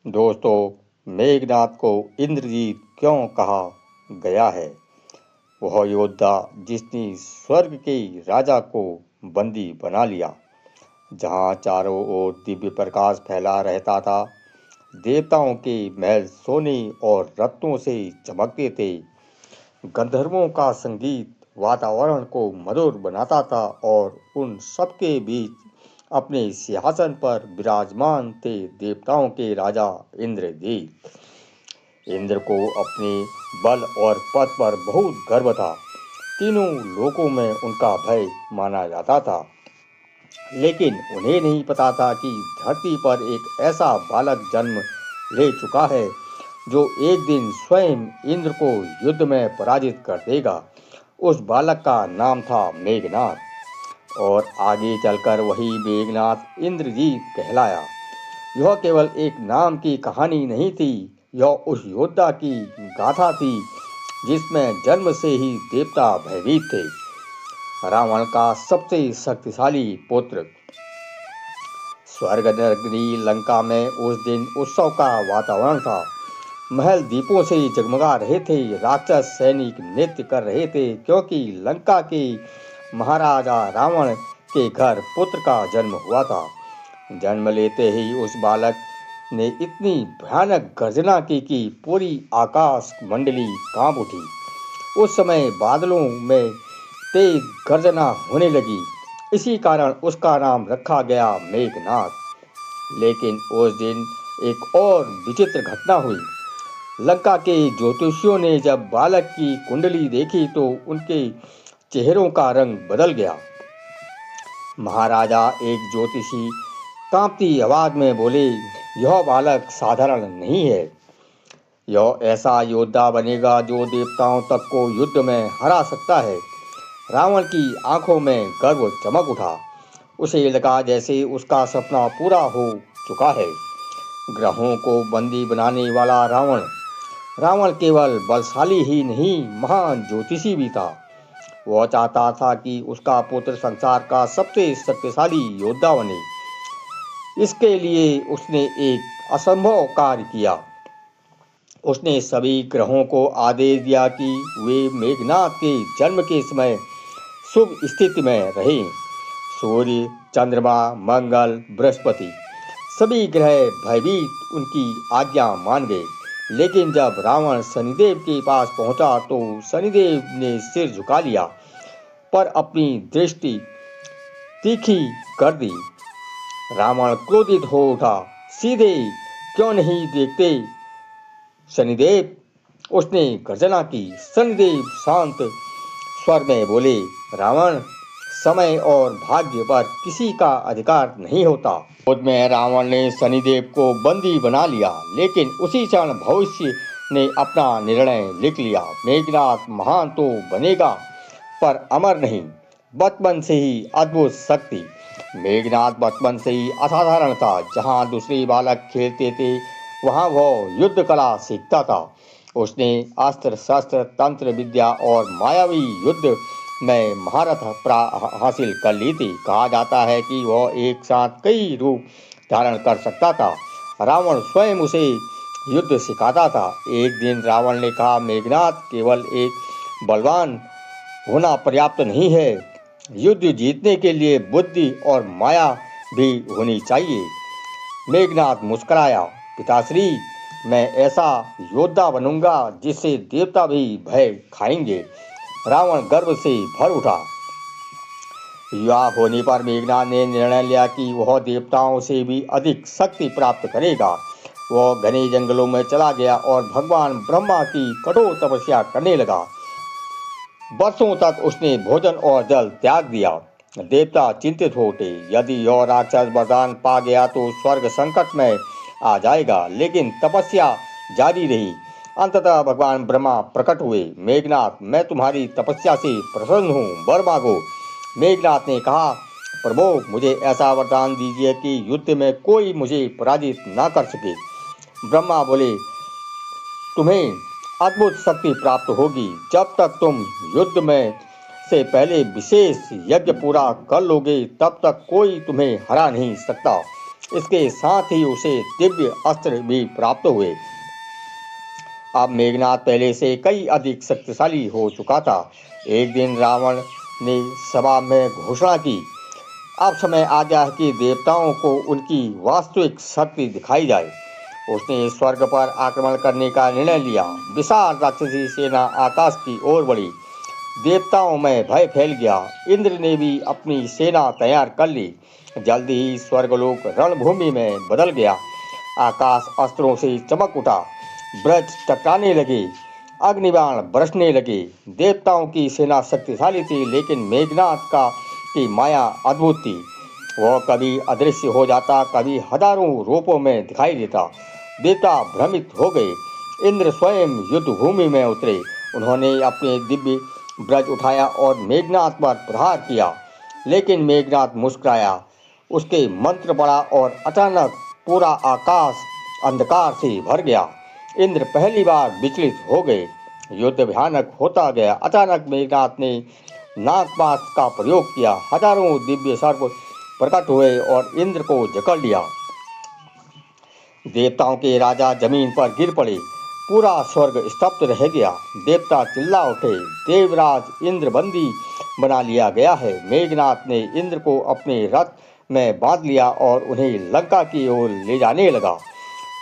दोस्तों, मेघनाद को इंद्रजीत क्यों कहा गया है? वह योद्धा जिसने स्वर्ग के राजा को बंदी बना लिया, जहाँ चारों ओर दिव्य प्रकाश फैला रहता था। देवताओं के महल सोने और रत्नों से चमकते थे। गंधर्वों का संगीत वातावरण को मधुर बनाता था और उन सबके बीच अपने सिंहासन पर विराजमान थे देवताओं के राजा इंद्रजीत। इंद्र को अपने बल और पद पर बहुत गर्व था। तीनों लोकों में उनका भय माना जाता था, लेकिन उन्हें नहीं पता था कि धरती पर एक ऐसा बालक जन्म ले चुका है जो एक दिन स्वयं इंद्र को युद्ध में पराजित कर देगा। उस बालक का नाम था मेघनाद, और आगे चलकर वही मेघनाद इंद्रजीत कहलाया। यह केवल एक नाम की कहानी नहीं थी, यह उस योद्धा की गाथा थी जिसमें जन्म से ही देवता भयभीत थे। रावण का सबसे शक्तिशाली पुत्र। स्वर्ग नगरी लंका में उस दिन उत्सव का वातावरण था। महल दीपों से जगमगा रहे थे। राक्षस सैनिक नृत्य कर रहे थे, क्योंकि लंका के महाराजा रावण के घर पुत्र का जन्म हुआ था। जन्म लेते ही उस बालक ने इतनी भयानक गर्जना की कि पूरी आकाश मंडली कांप उठी। उस समय बादलों में तेज गर्जना होने लगी। इसी कारण उसका नाम रखा गया मेघनाद। लेकिन उस दिन एक और विचित्र घटना हुई। लंका के ज्योतिषियों ने जब बालक की कुंडली देखी तो उनके चेहरों का रंग बदल गया। महाराजा एक ज्योतिषी कांपती आवाज में बोले, यह बालक साधारण नहीं है। यह ऐसा योद्धा बनेगा जो देवताओं तक को युद्ध में हरा सकता है। रावण की आंखों में गर्व चमक उठा। उसे लगा जैसे उसका सपना पूरा हो चुका है। ग्रहों को बंदी बनाने वाला रावण केवल बलशाली ही नहीं, महान ज्योतिषी भी था। वह चाहता था कि उसका पुत्र संसार का सबसे शक्तिशाली योद्धा बने। इसके लिए उसने एक असंभव कार्य किया। उसने सभी ग्रहों को आदेश दिया कि वे मेघनाद के जन्म के समय शुभ स्थिति में रहे। सूर्य, चंद्रमा, मंगल, बृहस्पति, सभी ग्रह भयभीत उनकी आज्ञा मान गए। लेकिन जब रावण शनिदेव के पास पहुंचा तो शनिदेव ने सिर झुका लिया, पर अपनी दृष्टि तीखी कर दी। रावण क्रोधित हो उठा। सीधे क्यों नहीं देखते शनिदेव? उसने गर्जना की। शनिदेव शांत स्वर में बोले, रावण, समय और भाग्य पर किसी का अधिकार नहीं होता। क्रोध में रावण ने शनिदेव को बंदी बना लिया, लेकिन उसी क्षण भविष्य ने अपना निर्णय लिख लिया। मेघनाद महान तो बनेगा, पर अमर नहीं। बचपन से ही अद्भुत शक्ति। मेघनाद बचपन से ही असाधारण था। जहाँ दूसरे बालक खेलते थे, वहाँ वह युद्ध कला सीखता था। उसने अस्त्र शस्त्र, तंत्र विद्या और मायावी युद्ध में महारत हासिल कर ली थी। कहा जाता है कि वह एक साथ कई रूप धारण कर सकता था। रावण स्वयं उसे युद्ध सिखाता था। एक दिन रावण ने कहा, मेघनाद, केवल एक बलवान होना पर्याप्त नहीं है। युद्ध जीतने के लिए बुद्धि और माया भी होनी चाहिए। मेघनाद मुस्कुराया, पिताश्री, मैं ऐसा योद्धा बनूंगा जिससे देवता भी भय खाएंगे। रावण गर्व से भर उठा। युवा होने पर मेघनाद ने निर्णय लिया कि वह देवताओं से भी अधिक शक्ति प्राप्त करेगा। वह घने जंगलों में चला गया और भगवान ब्रह्मा की कठोर तपस्या करने लगा। वर्षों तक उसने भोजन और जल त्याग दिया। देवता चिंतित हो उठे। यदि यह राक्षस वरदान पा गया तो स्वर्ग संकट में आ जाएगा। लेकिन तपस्या जारी रही। अंततः भगवान ब्रह्मा प्रकट हुए। मेघनाद, मैं तुम्हारी तपस्या से प्रसन्न हूँ, वर मांगो। मेघनाद ने कहा, प्रभु, मुझे ऐसा वरदान दीजिए कि युद्ध में कोई मुझे पराजित ना कर सके। ब्रह्मा बोले, तुम्हें अद्भुत शक्ति प्राप्त होगी। जब तक तुम युद्ध में से पहले विशेष यज्ञ पूरा कर लोगे, तब तक कोई तुम्हें हरा नहीं सकता। इसके साथ ही उसे दिव्य अस्त्र भी प्राप्त हुए। अब मेघनाद पहले से कई अधिक शक्तिशाली हो चुका था। एक दिन रावण ने सभा में घोषणा की, अब समय आ गया है कि देवताओं को उनकी वास्तविक शक्ति दिखाई जाए। उसने स्वर्ग पर आक्रमण करने का निर्णय लिया। विशाल राक्षसी सेना आकाश की ओर बढ़ी। देवताओं में भय फैल गया। इंद्र ने भी अपनी सेना तैयार कर ली। जल्दी ही स्वर्गलोक रणभूमि में बदल गया। आकाश अस्त्रों से चमक उठा। ब्रज टकराने लगे, अग्निबाण बरसने लगे। देवताओं की सेना शक्तिशाली थी, लेकिन मेघनाद की माया अद्भुत थी। वह कभी अदृश्य हो जाता, कभी हजारों रूपों में दिखाई देता। देवता भ्रमित हो गए। इंद्र स्वयं युद्ध भूमि में उतरे। उन्होंने अपने दिव्य ब्रज उठाया और मेघनाद पर प्रहार किया, लेकिन मेघनाद मुस्कुराया। उसके मंत्र पड़ा और अचानक पूरा आकाश अंधकार से भर गया। इंद्र पहली बार विचलित हो गए। युद्ध भयानक होता गया। अचानक मेघनाद ने नागपाश का प्रयोग किया। हजारों दिव्य सर्प प्रकट हुए और इंद्र को जकड़ लिया। देवताओं के राजा जमीन पर गिर पड़े। पूरा स्वर्ग स्तब्ध रह गया। देवता चिल्ला उठे, देवराज इंद्र बंदी बना लिया गया है। मेघनाद ने इंद्र को अपने रथ में बांध लिया और उन्हें लंका की ओर ले जाने लगा।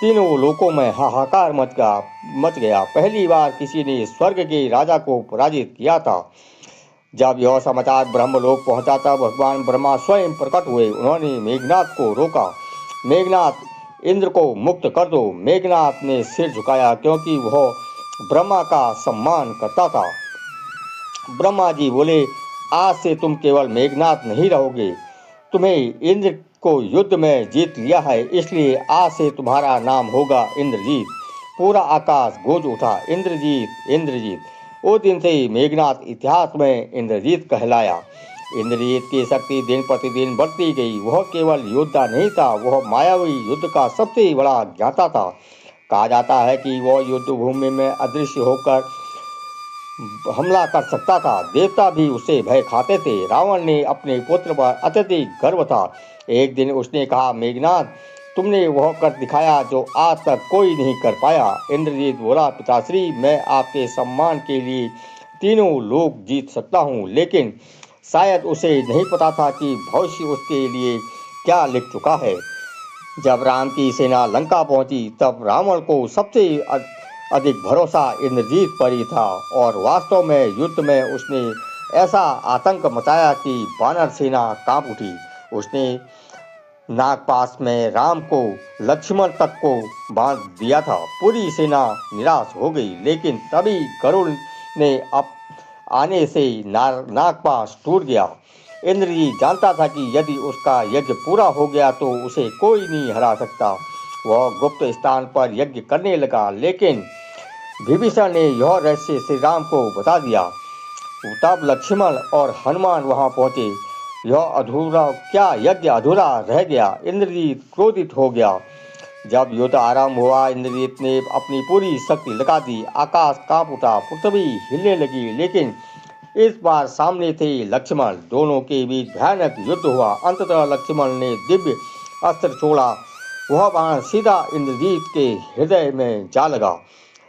तीनों लोकों में हाहाकार मच गया। पहली बार किसी ने स्वर्ग के राजा को पराजित किया था। जब यह समाचार ब्रह्मलोक पहुंचा तब भगवान ब्रह्मा स्वयं प्रकट हुए। उन्होंने मेघनाद को रोका। मेघनाद, इंद्र को मुक्त कर दो। मेघनाद ने सिर झुकाया, क्योंकि वह ब्रह्मा का सम्मान करता था। ब्रह्मा जी बोले, आज से तुम केवल मेघनाद नहीं रहोगे। तुम्हें इंद्र को युद्ध में जीत लिया है, इसलिए आज से तुम्हारा नाम होगा इंद्रजीत। पूरा आकाश गूंज उठा, इंद्रजीत, इंद्रजीत। उस दिन से मेघनाद इतिहास में इंद्रजीत कहलाया। इंद्रजीत की शक्ति दिन प्रतिदिन बढ़ती गई। वह केवल योद्धा नहीं था, वह मायावी युद्ध का सबसे बड़ा ज्ञाता था। कहा जाता है कि वह युद्ध भूमि में अदृश्य होकर हमला कर सकता था। देवता भी उससे भय खाते थे। रावण ने अपने पुत्र पर अत्यधिक गर्व था। एक दिन उसने कहा, मेघनाद, तुमने वह कर दिखाया जो आज तक कोई नहीं कर पाया। इंद्रजीत बोला, पिताश्री, मैं आपके सम्मान के लिए तीनों लोक जीत सकता हूँ, लेकिन शायद उसे नहीं पता था कि भविष्य उसके लिए क्या लिख चुका है। जब राम की सेना लंका पहुंची तब रावण को सबसे अधिक भरोसा इंद्रजीत पर ही था, और वास्तव में युद्ध में उसने ऐसा आतंक मचाया कि वानर सेना कांप उठी। उसने नागपाश में राम को, लक्ष्मण तक को बांध दिया था। पूरी सेना निराश हो गई, लेकिन तभी गरुड़ ने आने से नागपाश टूट गया। इंद्रजीत जानता था कि यदि उसका यज्ञ पूरा हो गया तो उसे कोई नहीं हरा सकता। वह गुप्त स्थान पर यज्ञ करने लगा, लेकिन विभीषण ने यह रहस्य श्री राम को बता दिया। तब लक्ष्मण और हनुमान वहां पहुंचे। यह यज्ञ अधूरा रह गया। इंद्रजीत क्रोधित हो गया। जब युद्ध आरंभ हुआ, इंद्रजीत ने अपनी पूरी शक्ति लगा दी। आकाश कांप उठा, पृथ्वी हिलने लगी, लेकिन इस बार सामने थे लक्ष्मण। दोनों के बीच भयानक युद्ध हुआ। अंततः लक्ष्मण ने दिव्य अस्त्र छोड़ा। वह बाण सीधा इंद्रजीत के हृदय में जा लगा।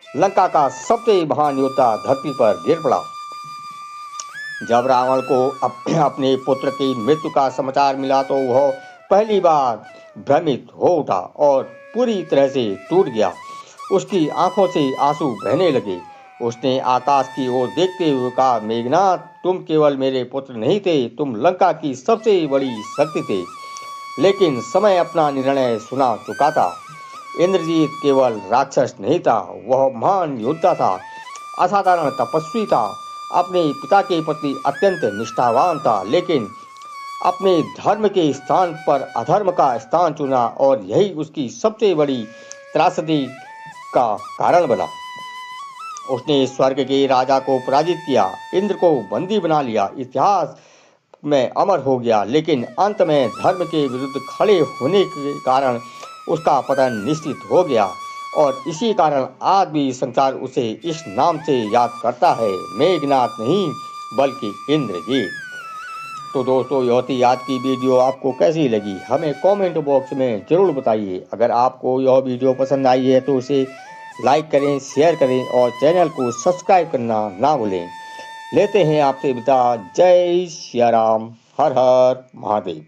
लंका का सबसे महान योद्धा धरती पर गिर पड़ा। जब रावण को अपने पुत्र की मृत्यु का समाचार मिला तो वह पहली बार भ्रमित हो उठा और पूरी तरह से टूट गया। उसकी आंखों से आंसू बहने लगे। उसने आकाश की ओर देखते हुए कहा, मेघनाद, तुम केवल मेरे पुत्र नहीं थे, तुम लंका की सबसे बड़ी शक्ति थे। लेकिन समय अपना निर्णय सुना चुका था। इंद्रजीत केवल राक्षस नहीं था, वह महान योद्धा था, असाधारण तपस्वी था, अपने पिता के प्रति अत्यंत निष्ठावान था, लेकिन अपने धर्म के स्थान पर अधर्म का स्थान चुना और यही उसकी सबसे बड़ी त्रासदी का कारण बना। उसने स्वर्ग के राजा को पराजित किया, इंद्र को बंदी बना लिया, इतिहास में अमर हो गया, लेकिन अंत में धर्म के विरुद्ध खड़े होने के कारण उसका पतन निश्चित हो गया। और इसी कारण आज भी संसार उसे इस नाम से याद करता है, मेघनाद नहीं बल्कि इंद्रजीत। तो दोस्तों यह थी आज की वीडियो। आपको कैसी लगी हमें कमेंट बॉक्स में ज़रूर बताइए। अगर आपको यह वीडियो पसंद आई है तो इसे लाइक करें, शेयर करें और चैनल को सब्सक्राइब करना ना भूलें। लेते हैं आपसे विदा। जय सिया राम, हर हर महादेव।